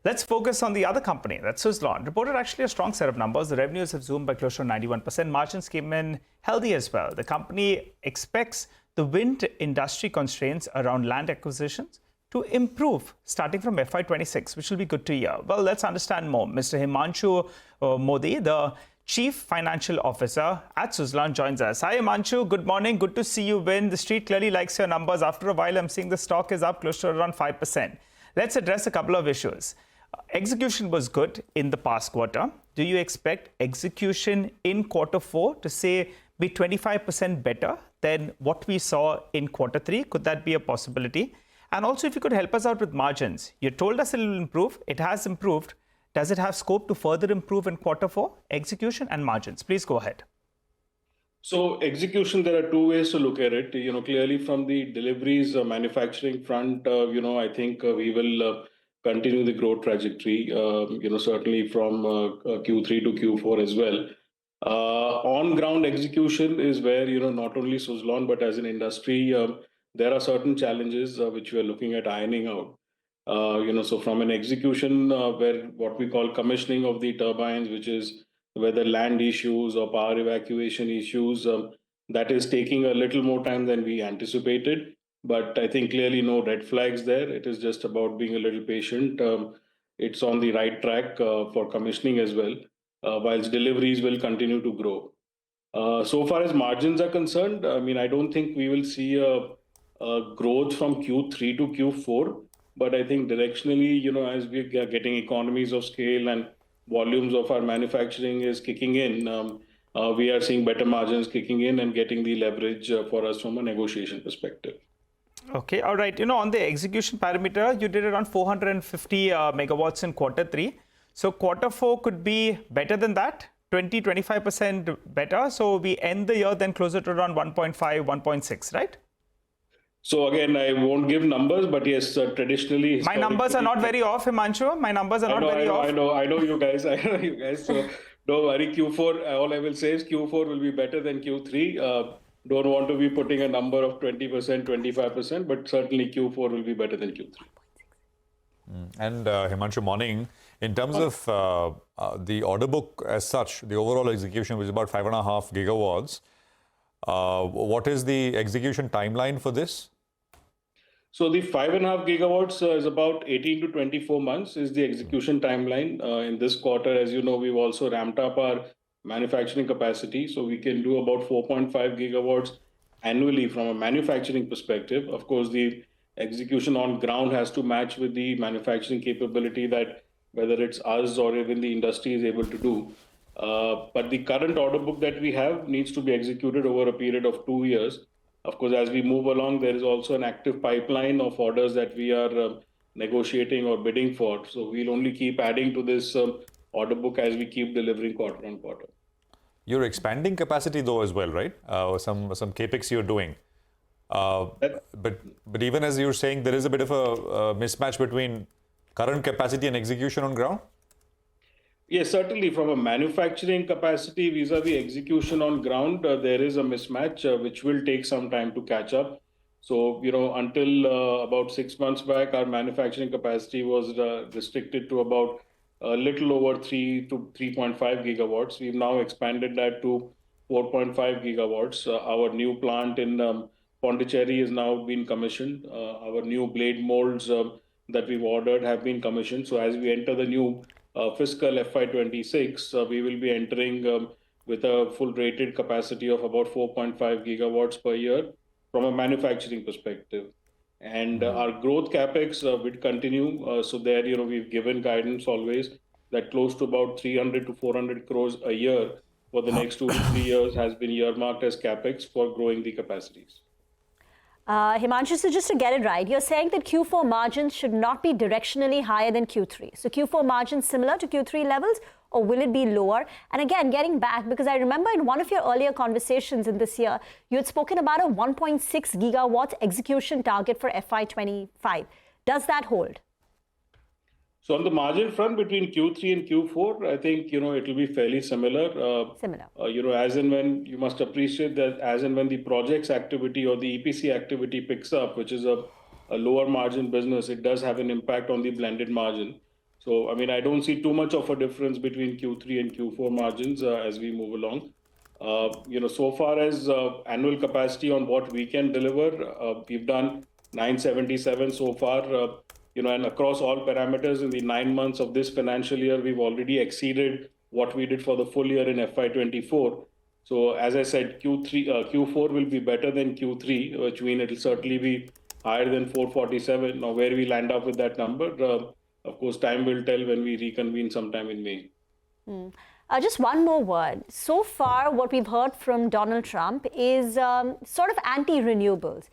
Let's focus on the other company, that's Suzlon. Reported actually a strong set of numbers. The revenues have zoomed by close to 91%. Margins came in healthy as well. The company expects the wind industry constraints around land acquisitions to improve starting from FY26, which will be good to hear. Well, let's understand more. Mr. Himanshu Mody, the Chief Financial Officer at Suzlon, joins us. Hi, Himanshu. Good morning. Good to see you win. The street clearly likes your numbers. After a while, I'm seeing the stock is up close to around 5%. Let's address a couple of issues. Execution was good in the past quarter. Do you expect execution in quarter 4 to say be 25% better than what we saw in quarter 3? Could that be a possibility? And also, if you could help us out with margins. You told us it will improve. It has improved. Does it have scope to further improve in quarter 4? Execution and margins. Please go ahead. So execution, there are two ways to look at it. Clearly from the deliveries manufacturing front, I think we will continue the growth trajectory, certainly from Q3 to Q4 as well. On-ground execution is where, not only Suzlon, but as an industry, there are certain challenges which we are looking at ironing out. So from an execution where what we call commissioning of the turbines, which is whether land issues or power evacuation issues, that is taking a little more time than we anticipated. But I think clearly no red flags there. It is just about being a little patient. It's on the right track for commissioning as well, whilst deliveries will continue to grow. So far as margins are concerned, I don't think we will see a growth from Q3 to Q4. But I think directionally, as we are getting economies of scale and volumes of our manufacturing is kicking in, we are seeing better margins kicking in and getting the leverage for us from a negotiation perspective. Okay, all right. On the execution parameter, you did around 450 megawatts in quarter 3. So quarter 4 could be better than that, 20-25% better. So we end the year then closer to around 1.5, 1.6, right? So again, I won't give numbers, but yes, traditionally... My numbers are not very off, Himanshu. My numbers are not very off. I know you guys. So don't worry, Q4, all I will say is Q4 will be better than Q3. Don't want to be putting a number of 20%, 25%, but certainly Q4 will be better than Q3. And Himanshu, morning. In terms of the order book as such, the overall execution was about 5.5 gigawatts. What is the execution timeline for this? So the 5.5 gigawatts is about 18 to 24 months is the execution timeline. In this quarter, as you know, we've also ramped up our manufacturing capacity. So we can do about 4.5 gigawatts annually from a manufacturing perspective. Of course, the execution on ground has to match with the manufacturing capability that whether it's us or even the industry is able to do. But the current order book that we have needs to be executed over a period of 2 years. Of course, as we move along, there is also an active pipeline of orders that we are negotiating or bidding for. So we'll only keep adding to this order book as we keep delivering quarter on quarter. You're expanding capacity though as well, right? Some Capex you're doing. But even as you're saying, there is a bit of a mismatch between current capacity and execution on ground? Yes, certainly from a manufacturing capacity vis-a-vis execution on ground, there is a mismatch which will take some time to catch up. So, until about 6 months back, our manufacturing capacity was restricted to about a little over 3 to 3.5 gigawatts. We've now expanded that to 4.5 gigawatts. Our new plant in Pondicherry has now been commissioned. Our new blade molds that we've ordered have been commissioned. So as we enter the new fiscal FY26, we will be entering with a full rated capacity of about 4.5 gigawatts per year from a manufacturing perspective. And our growth Capex would continue. So there, we've given guidance always that close to about 300 to 400 crores a year for the next 2 to 3 years has been earmarked as Capex for growing the capacities. Himanshu, so just to get it right, you're saying that Q4 margins should not be directionally higher than Q3. So Q4 margins similar to Q3 levels, or will it be lower? And again, getting back, because I remember in one of your earlier conversations in this year, you had spoken about a 1.6 gigawatts execution target for FY25. Does that hold? So on the margin front between Q3 and Q4, I think, it will be fairly similar. As and when you must appreciate that as and when the projects activity or the EPC activity picks up, which is a lower margin business, it does have an impact on the blended margin. So So, I mean, I don't see too much of a difference between Q3 and Q4 margins as we move along. So far as annual capacity on what we can deliver, we've done 977 so far, and across all parameters in the 9 months of this financial year, we've already exceeded what we did for the full year in FY24. So as I said, Q4 will be better than Q3, which means it will certainly be higher than 447. Now, where we land up with that number, of course, time will tell when we reconvene sometime in May. Just one more word. So far, what we've heard from Donald Trump is sort of anti-renewables.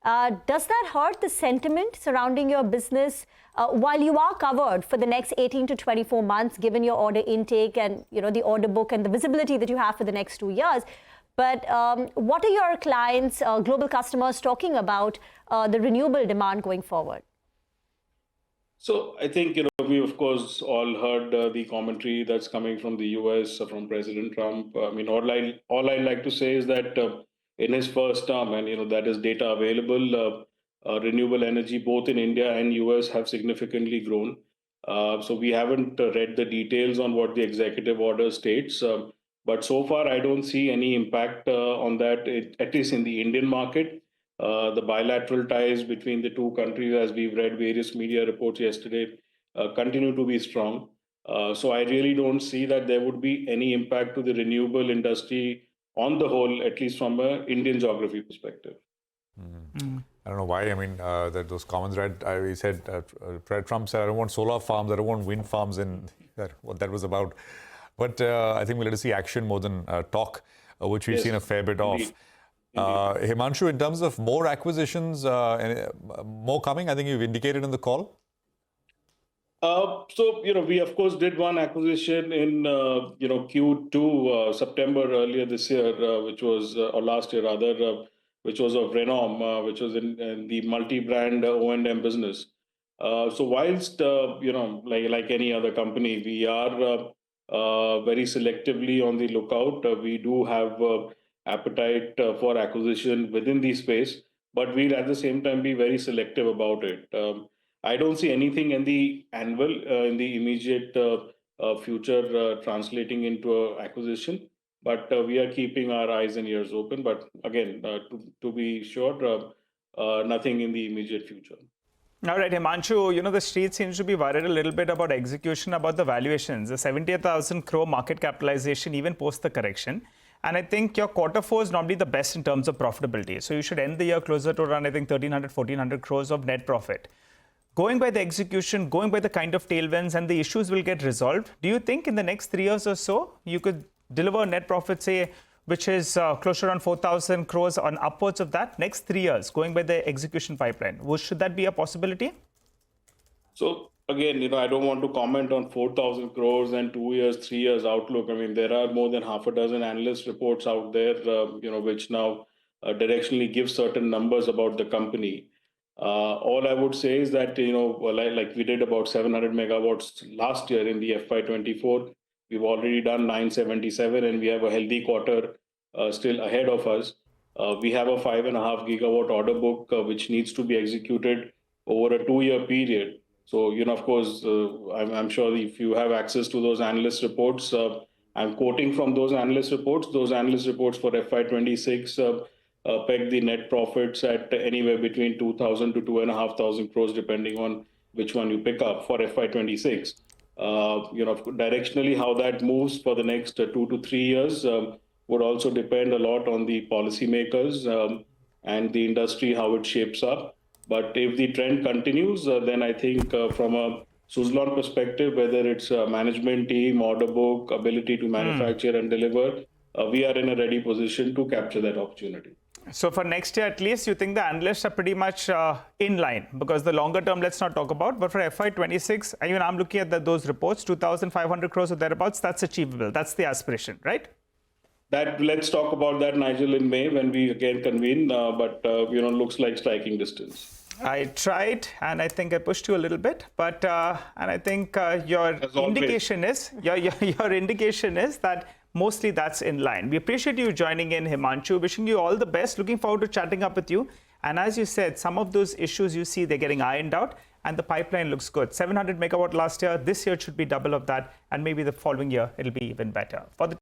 Does that hurt the sentiment surrounding your business while you are covered for the next 18 to 24 months, given your order intake and the order book and the visibility that you have for the next 2 years? But what are your clients, global customers, talking about the renewable demand going forward? So I think we of course all heard the commentary that's coming from the US from President Trump. I mean, all I like to say is that in his first term, and that is data available, renewable energy both in India and US have significantly grown. So we haven't read the details on what the executive order states, but so far I don't see any impact on that, at least in the Indian market. The bilateral ties between the two countries, as we've read various media reports yesterday, continue to be strong. So I really don't see that there would be any impact to the renewable industry on the whole, at least from an Indian geography perspective. I don't know why. I mean, those comments, right? He said, Trump said, I don't want solar farms, I don't want wind farms, and what that was about. But I think we'll let us see action more than talk, which we've seen a fair bit of. Himanshu, in terms of more acquisitions, more coming, I think you've indicated in the call. So, we of course did one acquisition in, Q2, September earlier this year, which was, or last year rather, which was of Renom, which was in the multi-brand O&M business. So whilst, like any other company, we are very selectively on the lookout. We do have appetite for acquisition within the space, but we'll at the same time be very selective about it. I don't see anything in the annual, in the immediate future translating into an acquisition, but we are keeping our eyes and ears open. But again, to be sure, nothing in the immediate future. All right, Himanshu, the street seems to be worried a little bit about execution, about the valuations. The 78,000 crore market capitalization, even post the correction. And I think your quarter four is normally the best in terms of profitability. So you should end the year closer to around, I think, 1,300, 1,400 crores of net profit. Going by the execution, going by the kind of tailwinds, and the issues will get resolved, do you think in the next 3 years or so, you could deliver net profit, say, which is closer around 4,000 crores on upwards of that next 3 years, going by the execution pipeline? Should that be a possibility? So again, I don't want to comment on 4,000 crores and 2 years, 3 years outlook. I mean, there are more than half a dozen analyst reports out there, which now directionally give certain numbers about the company. All I would say is that, like we did about 700 megawatts last year in the FY24. We've already done 977, and we have a healthy quarter still ahead of us. We have a 5.5 gigawatt order book, which needs to be executed over a 2-year period. So, of course, I'm sure if you have access to those analyst reports, I'm quoting from those analyst reports. Those analyst reports for FY26 peg the net profits at anywhere between 2,000 to 2,500 crores, depending on which one you pick up for FY26. Directionally, how that moves for the next 2 to 3 years would also depend a lot on the policymakers and the industry, how it shapes up. But if the trend continues, then I think from a Suzlon perspective, whether it's a management team, order book, ability to manufacture and deliver, we are in a ready position to capture that opportunity. So for next year, at least, you think the analysts are pretty much in line, because the longer term, let's not talk about. But for FY26, even I'm looking at those reports, 2,500 crores or thereabouts, that's achievable. That's the aspiration, right? Let's talk about that, Nigel, in May when we again convene. But looks like striking distance. I tried, and I think I pushed you a little bit, but and I think your indication is your indication is that mostly that's in line. We appreciate you joining in, Himanshu. Wishing you all the best. Looking forward to chatting up with you. And as you said, some of those issues you see, they're getting ironed out. and the pipeline looks good. 700 megawatt last year. This year it should be double of that, and maybe the following year it'll be even better. For the